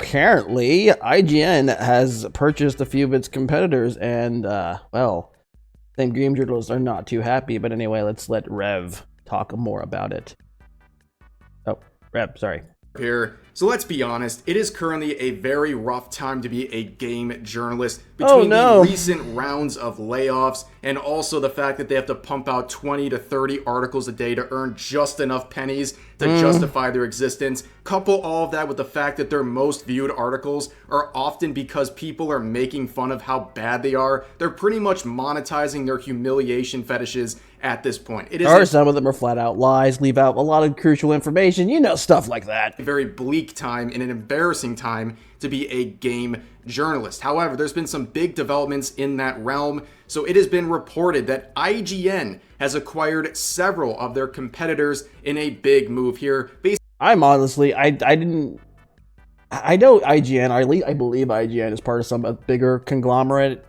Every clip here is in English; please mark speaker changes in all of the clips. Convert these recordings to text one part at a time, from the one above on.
Speaker 1: apparently, IGN has purchased a few of its competitors, and, well, them game journalists are not too happy. But anyway, let's let Rev talk more about it. Oh, Rev, sorry.
Speaker 2: Here. So let's be honest, it is currently a very rough time to be a game journalist between the recent rounds of layoffs and also the fact that they have to pump out 20 to 30 articles a day to earn just enough pennies to justify their existence. Couple all of that with the fact that their most viewed articles are often because people are making fun of how bad they are. They're pretty much monetizing their humiliation fetishes at this point. It is
Speaker 1: or some of them are flat out lies, leave out a lot of crucial information, you know, stuff like that.
Speaker 2: A very bleak time and an embarrassing time to be a game journalist. However, there's been some big developments in that realm. So it has been reported that IGN has acquired several of their competitors in a big move here.
Speaker 1: I'm honestly, I know IGN, or at least I believe IGN is part of some bigger conglomerate,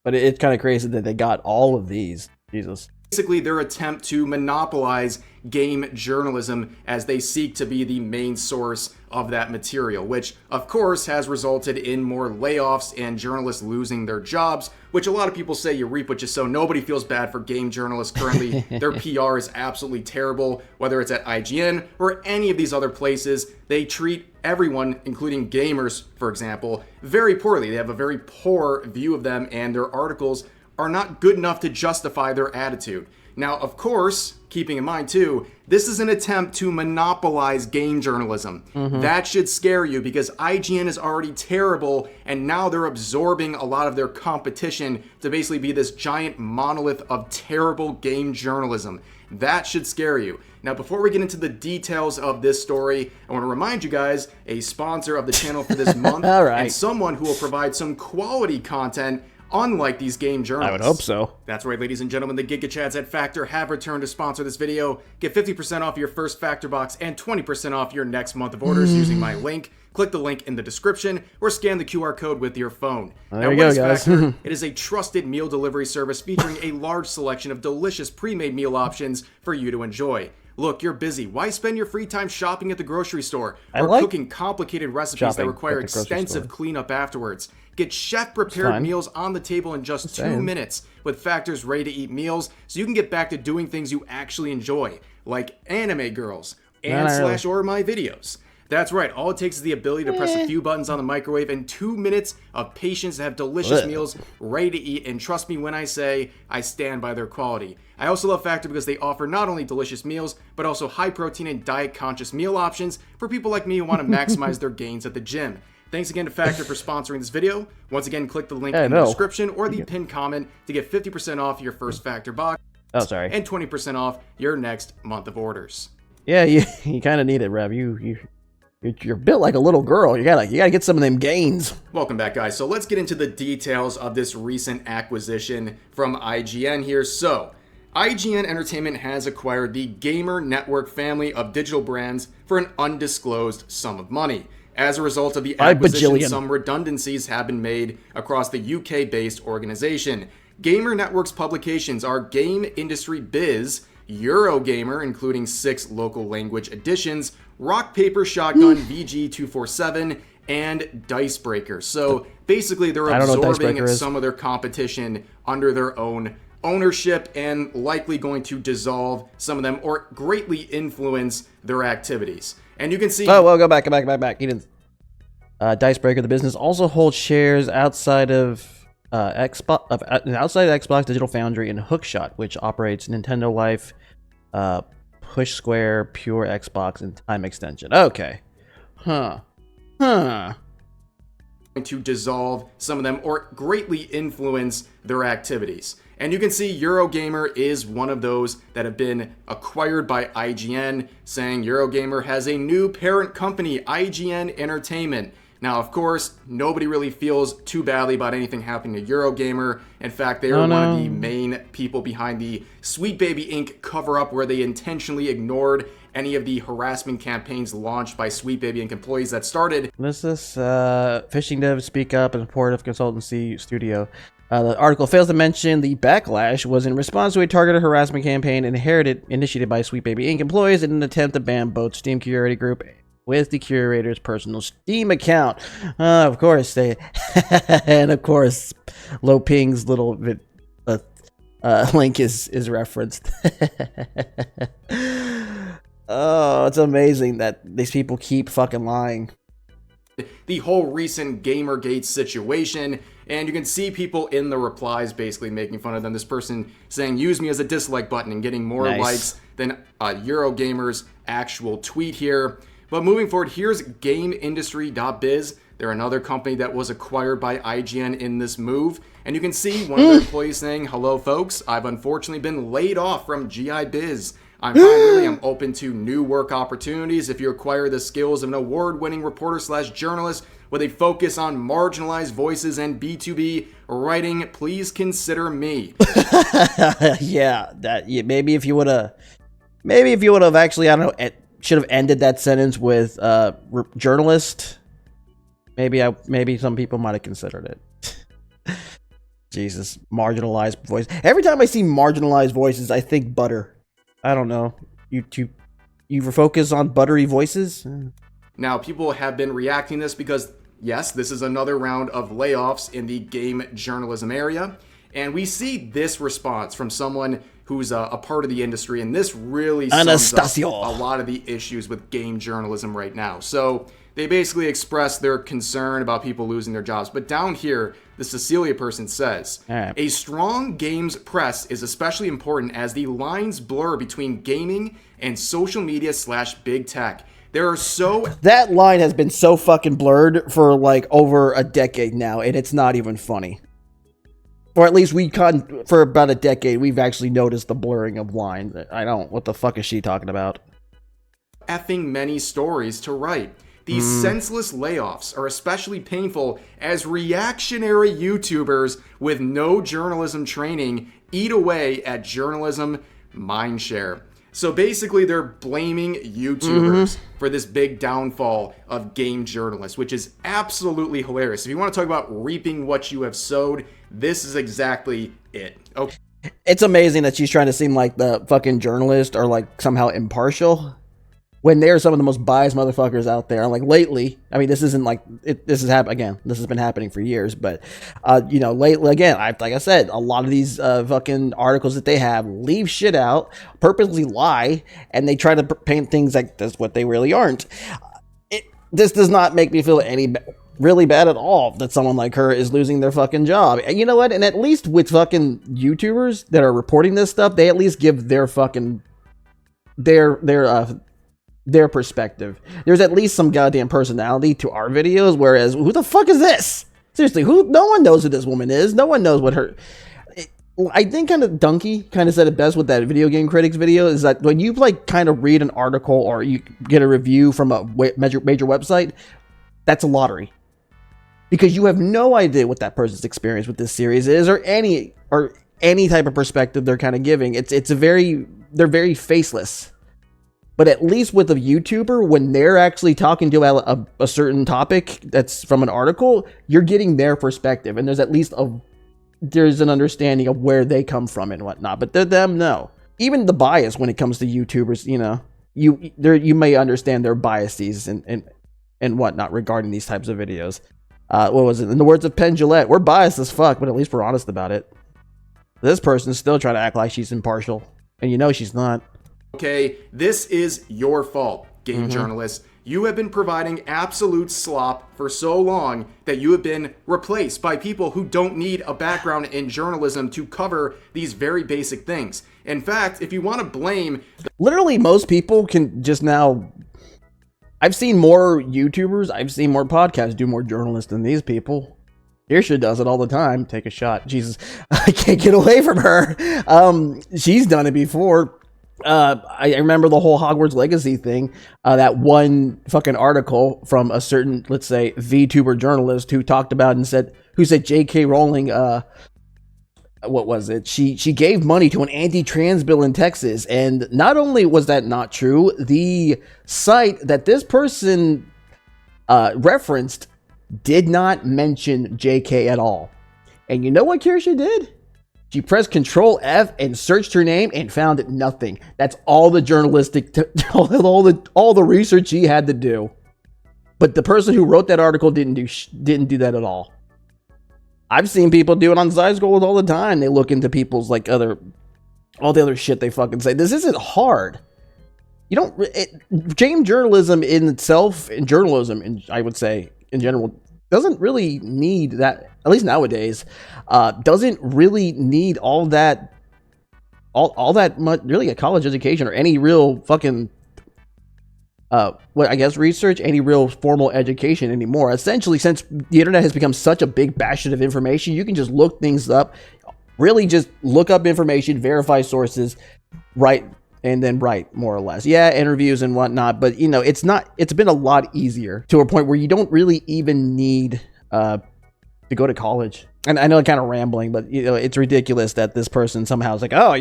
Speaker 1: but it's kind of crazy that they got all of these. Jesus.
Speaker 2: Basically, their attempt to monopolize game journalism as they seek to be the main source of that material, which of course has resulted in more layoffs and journalists losing their jobs, which a lot of people say you reap what you sow. Nobody feels bad for game journalists currently. Their PR is absolutely terrible, whether it's at IGN or any of these other places. They treat everyone, including gamers, for example, very poorly. They have a very poor view of them, and their articles are not good enough to justify their attitude. Now, of course, keeping in mind too, this is an attempt to monopolize game journalism. That should scare you because IGN is already terrible, and now they're absorbing a lot of their competition to basically be this giant monolith of terrible game journalism. That should scare you. Now, before we get into the details of this story, I want to remind you guys, a sponsor of the channel for this month, and someone who will provide some quality content unlike these game journalists.
Speaker 1: I would hope so.
Speaker 2: That's right, ladies and gentlemen, the GigaChads at Factor have returned to sponsor this video. Get 50% off your first Factor box and 20% off your next month of orders using my link. Click the link in the description or scan the QR code with your phone.
Speaker 1: There you go, guys.
Speaker 2: Factor? It is a trusted meal delivery service featuring a large selection of delicious pre-made meal options for you to enjoy. Look, you're busy. Why spend your free time shopping at the grocery store or cooking complicated recipes that require extensive cleanup afterwards? Get chef-prepared meals on the table in just 2 minutes with Factor's ready-to-eat meals so you can get back to doing things you actually enjoy, like anime girls and /or my videos. That's right, all it takes is the ability to press a few buttons on the microwave and 2 minutes of patience to have delicious meals ready to eat, and trust me when I say I stand by their quality. I also love Factor because they offer not only delicious meals, but also high-protein and diet-conscious meal options for people like me who want to maximize their gains at the gym. Thanks again to Factor for sponsoring this video. Once again, click the link in the description or the pinned comment to get 50% off your first Factor box. And 20% off your next month of orders.
Speaker 1: Yeah, you kind of need it, Rev. You're built like a little girl. You gotta get some of them gains.
Speaker 2: Welcome back, guys. So let's get into the details of this recent acquisition from IGN here. So, IGN Entertainment has acquired the Gamer Network family of digital brands for an undisclosed sum of money. As a result of the acquisition, some redundancies have been made across the UK-based organization. Gamer Network's publications are Game Industry Biz, Eurogamer, including 6 local language editions, Rock Paper Shotgun VG247, and Dicebreaker. So basically, they're absorbing some of their competition under their own ownership and likely going to dissolve some of them or greatly influence their activities. And you can see...
Speaker 1: Oh, well, go back. He didn't... Dicebreaker, the business, also holds shares outside of Xbox Digital Foundry and Hookshot, which operates Nintendo Life, Push Square, Pure Xbox, and Time Extension. Okay. To
Speaker 2: dissolve some of them or greatly influence their activities. And you can see Eurogamer is one of those that have been acquired by IGN, saying Eurogamer has a new parent company, IGN Entertainment. Now, of course, nobody really feels too badly about anything happening to Eurogamer. In fact, they are one of the main people behind the Sweet Baby Inc. cover-up where they intentionally ignored any of the harassment campaigns launched by Sweet Baby Inc. employees that started.
Speaker 1: This is Fishing Devs Speak Up in support of consultancy studio. The article fails to mention the backlash was in response to a targeted harassment campaign initiated by Sweet Baby Inc. employees in an attempt to ban both Steam Security Group with the curator's personal Steam account. Of course, they and of course, Lo Ping's little link is referenced. Oh, it's amazing that these people keep fucking lying.
Speaker 2: The whole recent Gamergate situation, and you can see people in the replies basically making fun of them. This person saying, use me as a dislike button, and getting more likes than Eurogamer's actual tweet here. But moving forward, here's GameIndustry.biz. They're another company that was acquired by IGN in this move. And you can see one of their employees saying, hello folks, I've unfortunately been laid off from GI Biz. I'm open to new work opportunities. If you acquire the skills of an award-winning reporter/journalist with a focus on marginalized voices and B2B writing, please consider me.
Speaker 1: Yeah, maybe if you would have actually, I don't know, should have ended that sentence with journalist. Maybe some people might have considered it. Jesus, marginalized voice. Every time I see marginalized voices, I think butter. I don't know. You focus on buttery voices?
Speaker 2: Now, people have been reacting to this because, yes, this is another round of layoffs in the game journalism area. And we see this response from someone who's a part of the industry. And this really sums up a lot of the issues with game journalism right now. So they basically express their concern about people losing their jobs. But down here, the Cecilia person says, a strong games press is especially important as the lines blur between gaming and social media / big tech. That
Speaker 1: line has been so fucking blurred for like over a decade now, and it's not even funny. Or at least for about a decade, we've actually noticed the blurring of lines. What the fuck is she talking about?
Speaker 2: Effing many stories to write. These senseless layoffs are especially painful as reactionary YouTubers with no journalism training eat away at journalism mindshare. So basically, they're blaming YouTubers for this big downfall of game journalists, which is absolutely hilarious. If you want to talk about reaping what you have sowed, this is exactly it. Okay.
Speaker 1: It's amazing that she's trying to seem like the fucking journalist or like somehow impartial, when they're some of the most biased motherfuckers out there. Like lately, I mean, this isn't like this has been happening for years, but lately again, like I said, a lot of these fucking articles that they have leave shit out, purposely lie, and they try to paint things like that's what they really aren't. This does not make me feel really bad at all that someone like her is losing their fucking job. And you know what? And at least with fucking YouTubers that are reporting this stuff, they at least give their fucking their perspective. There's at least some goddamn personality to our videos, whereas who the fuck is this? Seriously, no one knows who this woman is. No one knows what her... I think kind of Donkey kind of said it best with that Video Game Critics video, is that when you like kind of read an article or you get a review from a major website, that's a lottery. Because you have no idea what that person's experience with this series is, or any type of perspective they're kind of giving. They're very faceless. But at least with a YouTuber, when they're actually talking to a certain topic that's from an article, you're getting their perspective, and there's at least there's an understanding of where they come from and whatnot. But them, no. Even the bias when it comes to YouTubers, you may understand their biases and whatnot regarding these types of videos. What was it? In the words of Penn Jillette, we're biased as fuck, but at least we're honest about it. This person's still trying to act like she's impartial, and she's not.
Speaker 2: Okay, this is your fault, game journalists. You have been providing absolute slop for so long that you have been replaced by people who don't need a background in journalism to cover these very basic things. In fact, if you want to blame...
Speaker 1: Literally, most people can just now... I've seen more YouTubers, I've seen more podcasts do more journalists than these people. Kirsha does it all the time. Take a shot. Jesus, I can't get away from her. She's done it before. I remember the whole Hogwarts Legacy thing, that one fucking article from a certain, let's say, VTuber journalist who talked about and said J.K. Rowling, what was it? She gave money to an anti-trans bill in Texas, and not only was that not true, the site that this person referenced did not mention J.K. at all. And you know what Kirsha did? She pressed Control F and searched her name and found nothing. That's all the journalistic, all the research she had to do. But the person who wrote that article didn't do that at all. I've seen people do it on Size Gold all the time. They look into people's like all the other shit they fucking say. This isn't hard. You don't. Game journalism in itself, and journalism, I would say in general, doesn't really need that. At least nowadays, doesn't really need all that much. Really, a college education or any real fucking research, any real formal education anymore. Essentially, since the internet has become such a big bastion of information, you can just look things up. Really, just look up information, verify sources, write. And then write, more or less. Yeah, interviews and whatnot, but it's been a lot easier to a point where you don't really even need to go to college. And I know I'm kind of rambling, but it's ridiculous that this person somehow is like, oh,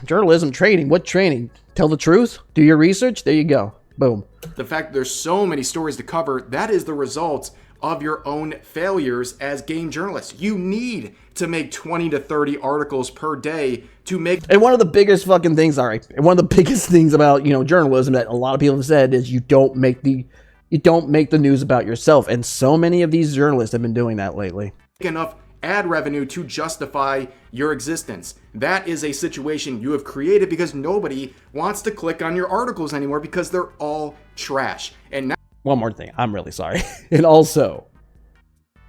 Speaker 1: journalism training. What training? Tell the truth? Do your research? There you go. Boom.
Speaker 2: The fact that there's so many stories to cover, that is the result of your own failures as game journalists. You need to make 20 to 30 articles per day to make.
Speaker 1: And one of the biggest fucking things, and one of the biggest things about, journalism that a lot of people have said is you don't make the news about yourself. And so many of these journalists have been doing that lately.
Speaker 2: Enough ad revenue to justify your existence. That is a situation you have created because nobody wants to click on your articles anymore because they're all trash. And now,
Speaker 1: one more thing, I'm really sorry. And also,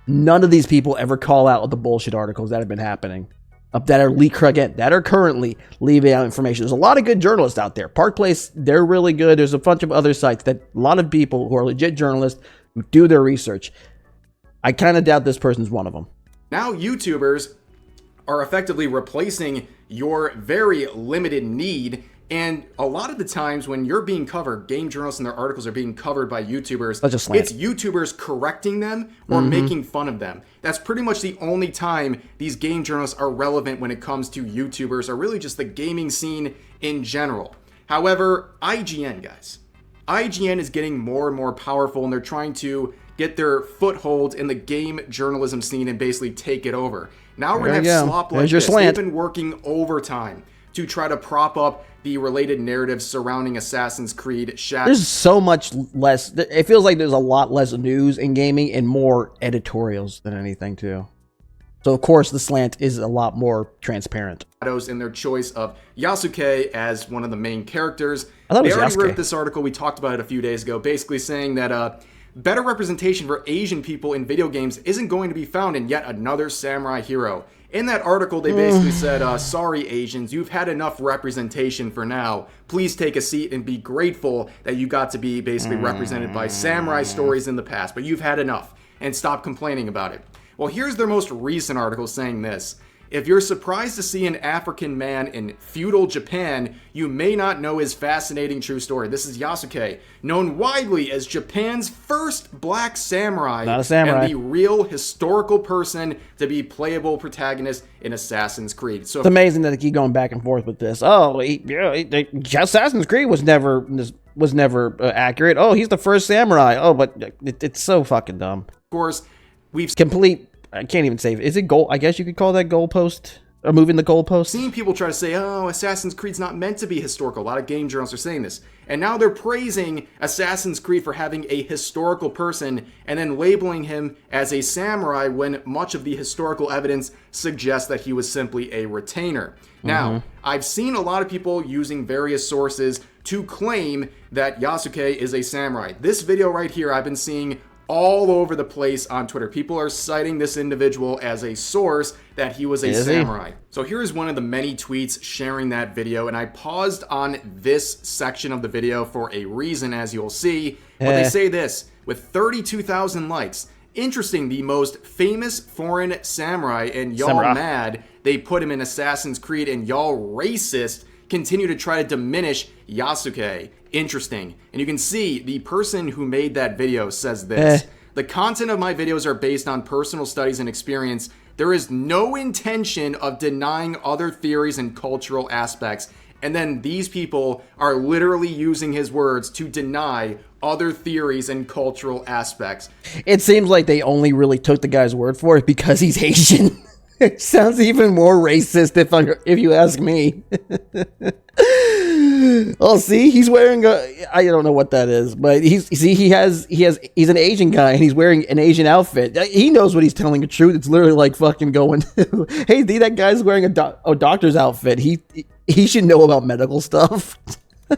Speaker 1: none of these people ever call out the bullshit articles that have been happening, that are currently leaving out information. There's a lot of good journalists out there. Park Place, they're really good. There's a bunch of other sites that a lot of people who are legit journalists who do their research. I kind of doubt this person's one of them.
Speaker 2: Now YouTubers are effectively replacing your very limited need. And a lot of the times when you're being covered, game journalists and their articles are being covered by YouTubers, it's YouTubers correcting them or making fun of them. That's pretty much the only time these game journalists are relevant when it comes to YouTubers, or really just the gaming scene in general. However, IGN, guys. IGN is getting more and more powerful, and they're trying to get their foothold in the game journalism scene and basically take it over. Now we're going to have slop like this. They've been working overtime to try to prop up the related narratives surrounding Assassin's Creed Shadows.
Speaker 1: There's so much less. It feels like there's a lot less news in gaming and more editorials than anything, too. So, of course, the slant is a lot more transparent.
Speaker 2: In their choice of Yasuke as one of the main characters.
Speaker 1: I thought it was
Speaker 2: They already
Speaker 1: Yasuke.
Speaker 2: wrote this article. We talked about it a few days ago, basically saying that better representation for Asian people in video games isn't going to be found in yet another samurai hero. In that article, they basically said, sorry, Asians, you've had enough representation for now. Please take a seat and be grateful that you got to be basically represented by samurai stories in the past, but you've had enough, and stop complaining about it. Well, here's their most recent article saying this. If you're surprised to see an African man in feudal Japan, you may not know his fascinating true story. This is Yasuke, known widely as Japan's first black samurai,
Speaker 1: Not a samurai.
Speaker 2: and the real historical person to be playable protagonist in Assassin's Creed. So
Speaker 1: It's amazing that they keep going back and forth with this. Oh, Assassin's Creed was never accurate. Oh, he's the first samurai. Oh, but it's so fucking dumb.
Speaker 2: of course, we've
Speaker 1: Complete. I can't even say. Is it goal? I guess you could call that goalpost. Or moving the goalpost.
Speaker 2: seen people try to say, oh, Assassin's Creed's not meant to be historical. A lot of game journalists are saying this. And now they're praising Assassin's Creed for having a historical person and then labeling him as a samurai when much of the historical evidence suggests that he was simply a retainer. Now, I've seen a lot of people using various sources to claim that Yasuke is a samurai. This video right here I've been seeing all over the place on Twitter. People are citing this individual as a source that he was a samurai. So here is one of the many tweets sharing that video, and I paused on this section of the video for a reason, as you'll see. But they say this, with 32,000 likes. Interesting, the most famous foreign samurai, and y'all mad they put him in Assassin's Creed, and y'all racist continue to try to diminish Yasuke. Interesting. And you can see the person who made that video says this. The content of my videos are based on personal studies and experience. There is no intention of denying other theories and cultural aspects. And then these people are literally using his words to deny other theories and cultural aspects.
Speaker 1: It seems like they only really took the guy's word for it because he's Asian. It sounds even more racist if you ask me. Oh, see, he's wearing I don't know what that is, but he's an Asian guy and he's wearing an Asian outfit. He knows what he's telling the truth. It's literally like fucking going, hey, that guy's wearing a doctor's outfit. He should know about medical stuff.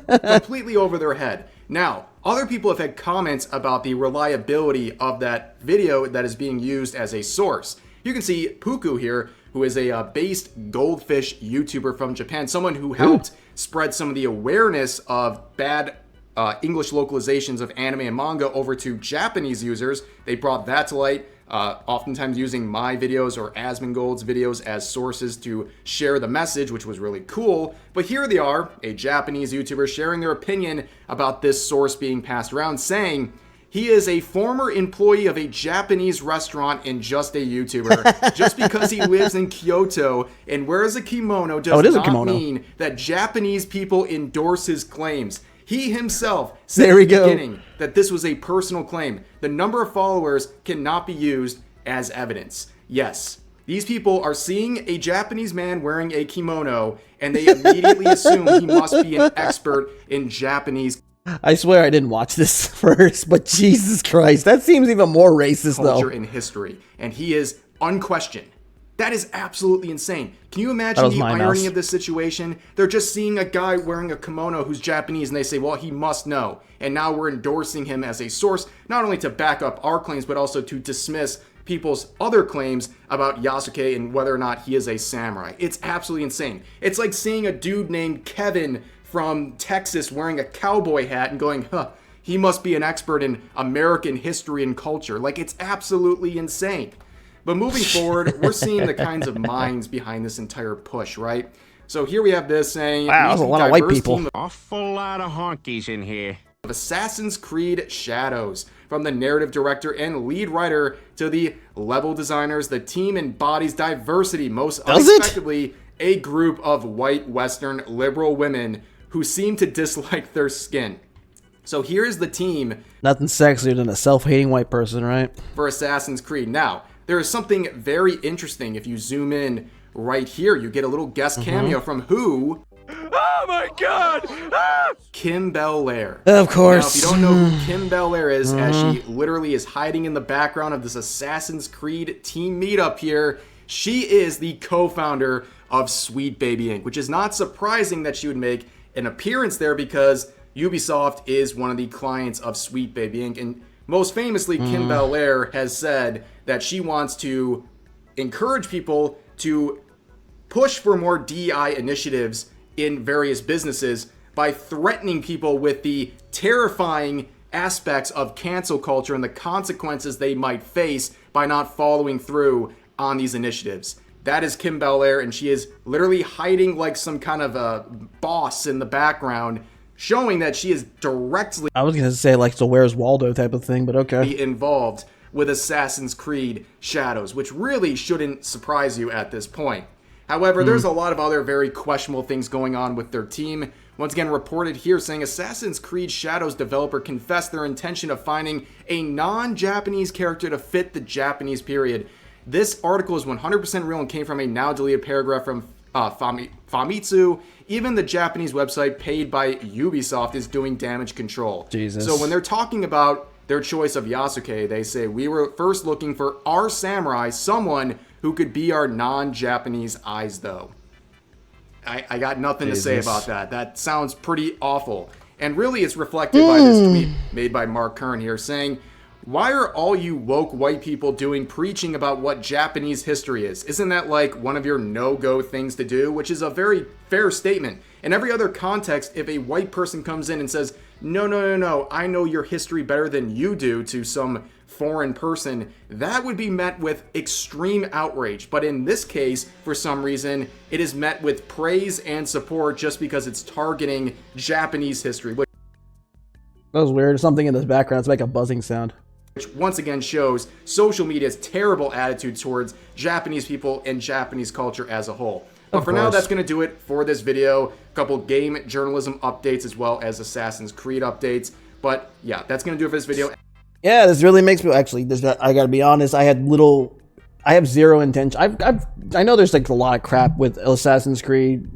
Speaker 2: Completely over their head. Now, other people have had comments about the reliability of that video that is being used as a source. You can see Puku here, who is a based goldfish YouTuber from Japan, someone who helped spread some of the awareness of bad English localizations of anime and manga over to Japanese users. They brought that to light, oftentimes using my videos or Asmongold's videos as sources to share the message, which was really cool. But here they are, a Japanese YouTuber sharing their opinion about this source being passed around, saying, he is a former employee of a Japanese restaurant and just a YouTuber. Just because he lives in Kyoto and wears a kimono does not mean that Japanese people endorse his claims. He himself said at the beginning that this was a personal claim. The number of followers cannot be used as evidence. Yes, these people are seeing a Japanese man wearing a kimono and they immediately assume he must be an expert in Japanese
Speaker 1: I swear I didn't watch this first, but Jesus Christ, that seems even more racist,
Speaker 2: culture and history, and he is unquestioned. That is absolutely insane. Can you imagine the irony of this situation? They're just seeing a guy wearing a kimono who's Japanese, and they say, well, he must know. And now we're endorsing him as a source, not only to back up our claims, but also to dismiss people's other claims about Yasuke and whether or not he is a samurai. It's absolutely insane. It's like seeing a dude named Kevin from Texas wearing a cowboy hat and going, he must be an expert in American history and culture. Like, it's absolutely insane. But moving forward, we're seeing the kinds of minds behind this entire push, right? So here we have this saying,
Speaker 1: wow, there's a lot of white people.
Speaker 3: Awful lot of honkies in here.
Speaker 2: Of Assassin's Creed Shadows. From the narrative director and lead writer to the level designers, the team embodies diversity, most unexpectedly a group of white Western liberal women who seem to dislike their skin. So here's the team.
Speaker 1: Nothing sexier than a self-hating white person, right?
Speaker 2: For Assassin's Creed. Now, there is something very interesting. If you zoom in right here, you get a little guest cameo from who?
Speaker 3: Oh my god! Ah!
Speaker 2: Kim Bel-Air.
Speaker 1: Of course.
Speaker 2: Now, if you don't know who Kim Bel-Air is, as she literally is hiding in the background of this Assassin's Creed team meetup here, she is the co-founder of Sweet Baby Inc., which is not surprising that she would make an appearance there because Ubisoft is one of the clients of Sweet Baby Inc. And most famously, Kim Bel-Air has said that she wants to encourage people to push for more DEI initiatives in various businesses by threatening people with the terrifying aspects of cancel culture and the consequences they might face by not following through on these initiatives. That is Kim Bel-Air, and she is literally hiding like some kind of a boss in the background, showing that she is directly,
Speaker 1: I was going to say like, so where's Waldo type of thing, but okay,
Speaker 2: involved with Assassin's Creed Shadows, which really shouldn't surprise you at this point. However, there's a lot of other very questionable things going on with their team. Once again, reported here saying Assassin's Creed Shadows developer confessed their intention of finding a non-Japanese character to fit the Japanese period. This article is 100% real and came from a now deleted paragraph from Famitsu. Even the Japanese website paid by Ubisoft is doing damage control.
Speaker 1: Jesus.
Speaker 2: So when they're talking about their choice of Yasuke, they say, we were first looking for our samurai, someone who could be our non-Japanese eyes, though. I got nothing to say about that. That sounds pretty awful. And really, it's reflected by this tweet made by Mark Kern here saying, why are all you woke white people doing preaching about what Japanese history is? Isn't that like one of your no-go things to do? Which is a very fair statement. In every other context, if a white person comes in and says, no, I know your history better than you do to some foreign person, that would be met with extreme outrage. But in this case, for some reason, it is met with praise and support just because it's targeting Japanese history.
Speaker 1: That was weird. Something in this background. It's like a buzzing sound.
Speaker 2: Which once again shows social media's terrible attitude towards Japanese people and Japanese culture as a whole. But for now, that's going to do it for this video. A couple game journalism updates as well as Assassin's Creed updates. But yeah, that's going to do it for this video.
Speaker 1: Yeah, this really makes me, actually, I got to be honest, I have zero intention. I know there's like a lot of crap with Assassin's Creed,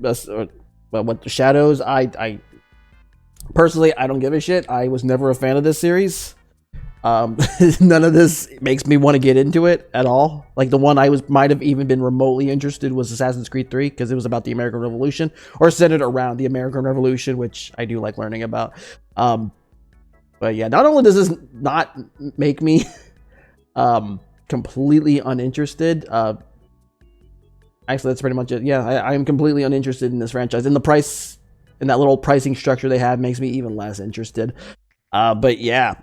Speaker 1: But what the Shadows, I personally, I don't give a shit. I was never a fan of this series. None of this makes me want to get into it at all. Like the one might have even been remotely interested was Assassin's Creed 3 because it was about the American Revolution or centered around the American Revolution, which I do like learning about. But yeah, not only does this not make me completely uninterested. Actually, that's pretty much it. Yeah, I am completely uninterested in this franchise, and the price and that little pricing structure they have makes me even less interested. But yeah.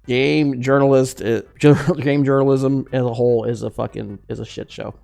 Speaker 1: Game journalism as a whole is a shit show.